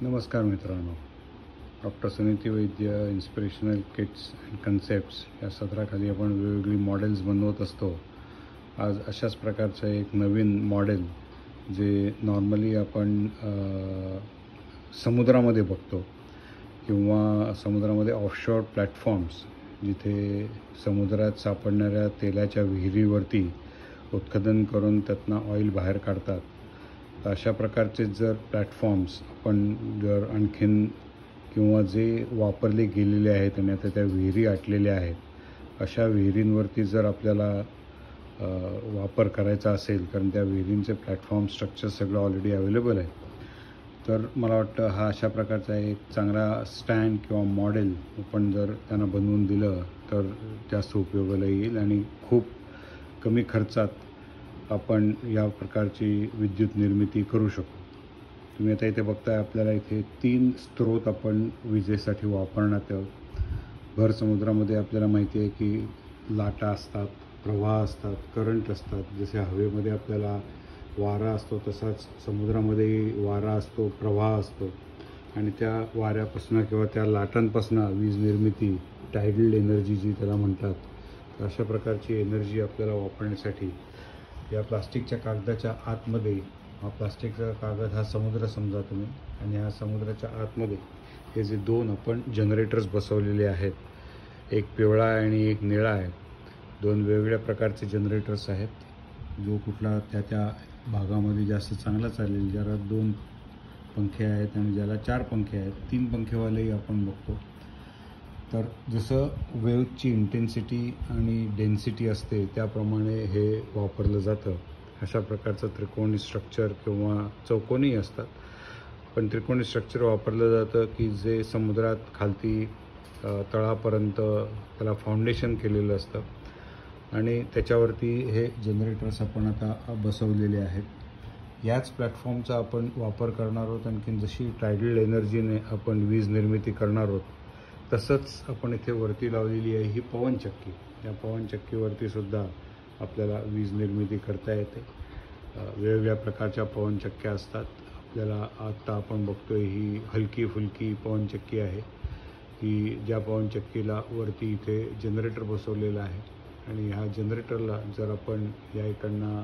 नमस्कार मित्रांनो. Doctor Suniti Vaidya inspirational kits and concepts या सत्राखाली आपण वेगवेगळी मॉडेल्स बनवत असतो. आज अशाच प्रकारचं एक नवीन मॉडेल जे नॉर्मली आपण समुद्रामध्ये बघतो किंवा समुद्रामध्ये ऑफशोअर प्लॅटफॉर्म्स, जिथे समुद्रात सापडणाऱ्या तेलाच्या विहिरीवरती उत्खनन करून त्यातनं ऑइल बाहेर काढतात. तर अशा प्रकारचे जर प्लॅटफॉर्म्स आपण जर आणखीन किंवा जे वापरले गेलेले आहेत आणि आता त्या विहिरी आटलेल्या आहेत, अशा विहिरींवरती जर आपल्याला वापर करायचा असेल, कारण त्या विहिरींचे प्लॅटफॉर्म स्ट्रक्चर सगळं ऑलरेडी अवेलेबल आहे, तर मला वाटतं हा अशा प्रकारचा एक चांगला स्टँड किंवा मॉडेल आपण जर त्यांना बनवून दिलं तर जास्त उपयोगाला येईल आणि खूप कमी खर्चात आपण या प्रकारची विद्युत निर्मिती करू शकतो. तुम्ही आता इथे बघताय, आपल्याला इथे 3 स्रोत आपण विजेसाठी वापरण्यात आहोत. भर समुद्रामध्ये आपल्याला माहिती आहे की लाटा असतात, प्रवाह असतात, करंट असतात. जसे हवेमध्ये आपल्याला वारा असतो तसाच समुद्रामध्ये वारा असतो, प्रवाह असतो आणि त्या वाऱ्यापासून किंवा त्या लाटांपासून वीज निर्मिती, टायडल एनर्जी जी त्याला म्हणतात, तर अशा प्रकारची एनर्जी आपल्याला वापरण्यासाठी या प्लास्टिकच्या कागदाच्या आतमध्ये, हा प्लास्टिकचा कागद हा समुद्र समजा तुम्ही, आणि ह्या समुद्राच्या आतमध्ये हे जे 2 आपण जनरेटर्स बसवलेले आहेत, एक पिवळा आणि एक निळा आहे. 2 वेगवेगळ्या प्रकारचे जनरेटर्स आहेत. जो कुठला त्या भागामध्ये जास्त चांगला चालेल, ज्याला 2 पंखे आहेत आणि ज्याला 4 पंखे आहेत, 3 पंखेवालेही आपण बघतो. तर जसं वेव्हची इंटेन्सिटी आणि डेन्सिटी असते त्याप्रमाणे हे वापरलं जातं. अशा प्रकारचं त्रिकोणी स्ट्रक्चर किंवा चौकोनी असतात, पण त्रिकोणी स्ट्रक्चर वापरलं जातं की जे समुद्रात खालती तळापर्यंत त्याला फाउंडेशन केलेलं असतं आणि त्याच्यावरती हे जनरेटर्स आपण आता बसवलेले आहेत. याच प्लॅटफॉर्मचा आपण वापर करणार आहोत. आणखीन जशी टायडल एनर्जीने आपण वीज निर्मिती करणार आहोत, तसंच आपण इथे वरती लावलेली आहे ही पवनचक्की. या पवनचक्कीवरती सुद्धा आपल्याला वीज निर्मिती करता येते. वेगवेगळ्या प्रकारच्या पवनचक्क्या असतात. आपल्याला आत्ता आपण बघतोय ही हलकी फुलकी पवनचक्की आहे, की ज्या पवनचक्कीला वरती इथे जनरेटर बसवलेलं आहे आणि ह्या जनरेटरला जर आपण या इकडनं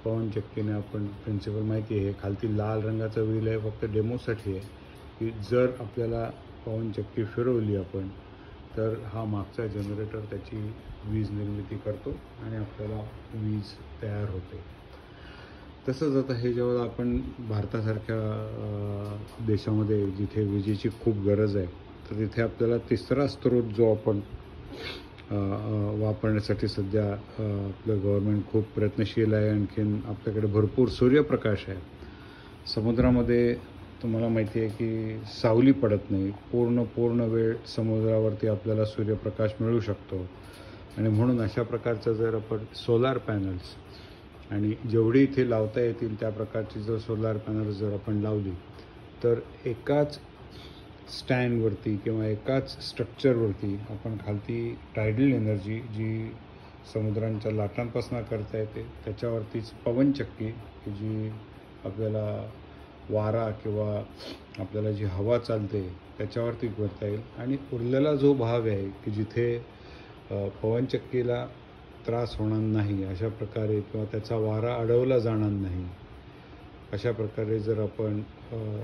पवनचक्कीने आपण, प्रिन्सिपल माहिती आहे, खालती लाल रंगाचं व्हील आहे, फक्त डेमोसाठी आहे, की जर आपल्याला पवनचक्की फिरवली आपण तर हा मागचा जनरेटर त्याची वीज निर्मिती करतो आणि आपल्याला वीज तयार होते. तसंच आता हे जेव्हा आपण भारतासारख्या देशामध्ये जिथे विजेची खूप गरज आहे, तर तिथे आपल्याला तिसरा स्रोत जो आपण वापरण्यासाठी सध्या आपलं गव्हर्नमेंट खूप प्रयत्नशील आहे. आणखीन आपल्याकडे भरपूर सूर्यप्रकाश आहे. समुद्रामध्ये तुम्हाला माहिती आहे की सावली पडत नाही, पूर्ण वेळ समुद्रावरती आपल्याला सूर्यप्रकाश मिळू शकतो आणि म्हणून अशा प्रकारचं जर आपण सोलार पॅनल्स, आणि जेवढी इथे लावता येतील त्या प्रकारची जर सोलार पॅनल्स जर आपण लावली, तर एकाच स्टँडवरती किंवा एकाच स्ट्रक्चरवरती आपण खालती टायडल एनर्जी जी समुद्रांच्या लाटांपासून करता येते, त्याच्यावरतीच पवनचक्की जी आपल्याला वारा किंवा आपल्याला जी हवा चालते त्याच्यावरती करता येईल, आणि उरलेला जो भाग आहे की जिथे पवनचक्कीला त्रास होणार नाही अशा प्रकारे किंवा त्याचा वारा अडवला जाणार नाही अशा प्रकारे जर आपण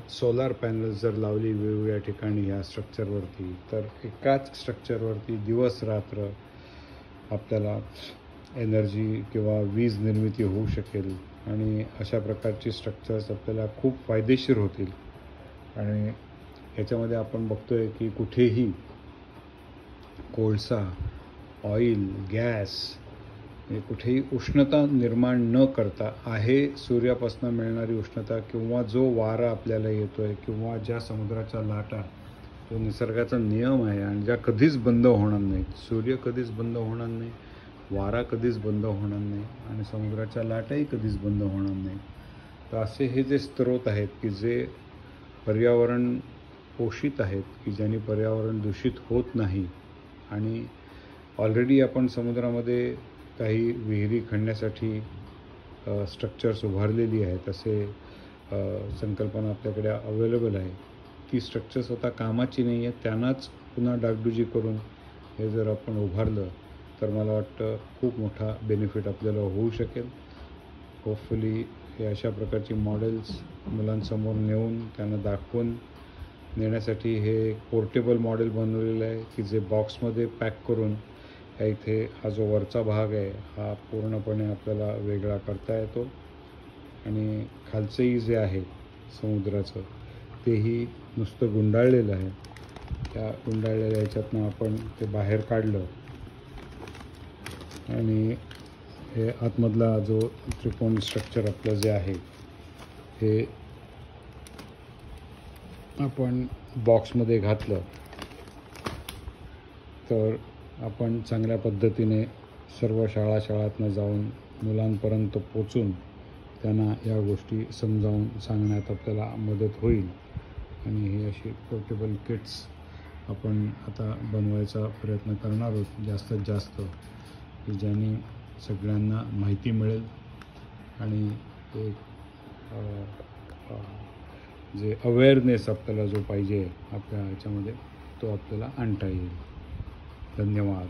सोलार पॅनल्स जर लावली वेगवेगळ्या ठिकाणी या स्ट्रक्चरवरती, तर एकाच स्ट्रक्चरवरती दिवस रात्र आपल्याला एनर्जी किंवा वीज निर्मिती होऊ शकेल आणि अशा प्रकारची स्ट्रक्चर्स आपल्याला खूप फायदेशीर होतील. आणि ह्याच्यामध्ये आपण बघतोय की कुठेही कोळसा, ऑइल, गॅस, म्हणजे कुठेही उष्णता निर्माण न करता आहे सूर्यापासून मिळणारी उष्णता किंवा जो वारा आपल्याला येतो आहे किंवा ज्या समुद्राच्या लाटा, जो निसर्गाचा नियम आहे आणि ज्या कधीच बंद होणार नाहीत. सूर्य कधीच बंद होणार नाही, वारा कधीच बंद होणार नाही आणि समुद्राच्या लाटाही कधीच बंद होणार नाही. तर असे हे जे स्रोत आहेत की जे पर्यावरण पोषित आहेत, की ज्यांनी पर्यावरण दूषित होत नाही, आणि ऑलरेडी आपण समुद्रामध्ये काही विहिरी खणण्यासाठी स्ट्रक्चर्स उभारलेली आहेत, असे संकल्पना आपल्याकडे अवेलेबल आहे. ती स्ट्रक्चर्स आता कामाची नाही आहे, त्यांनाच पुन्हा डागडुजी करून हे जर आपण उभारलं तर मला वाटतं खूप मोठा बेनिफिट आपल्याला होऊ शकेल. होपफुली हे अशा प्रकारची मॉडेल्स मुलांसमोर नेऊन त्यांना दाखवून नेण्यासाठी हे पोर्टेबल मॉडेल बनवलेलं आहे की जे बॉक्समध्ये पॅक करून इथे हा जो वरचा भाग आहे हा पूर्णपणे आपल्याला वेगळा करता येतो आणि खालचंही जे आहे समुद्राचं तेही नुसतं गुंडाळलेलं आहे. त्या गुंडाळलेल्या ह्याच्यातनं आपण ते बाहेर काढलं आणि हे आतमधला जो त्रिकोणी स्ट्रक्चर आपलं जे आहे हे आपण बॉक्समध्ये घातलं तर आपण चांगल्या पद्धतीने सर्व शाळांतनं जाऊन मुलांपर्यंत पोचून त्यांना या गोष्टी समजावून सांगण्यात आपल्याला मदत होईल. आणि ही अशी पोर्टेबल किट्स आपण आता बनवायचा प्रयत्न करणार आहोत जास्तीत जास्त, की ज्यांनी सगळ्यांना माहिती मिळेल आणि एक जे अवेअरनेस आपल्याला जो पाहिजे आपल्या ह्याच्यामध्ये तो आपल्याला आणता येईल. धन्यवाद.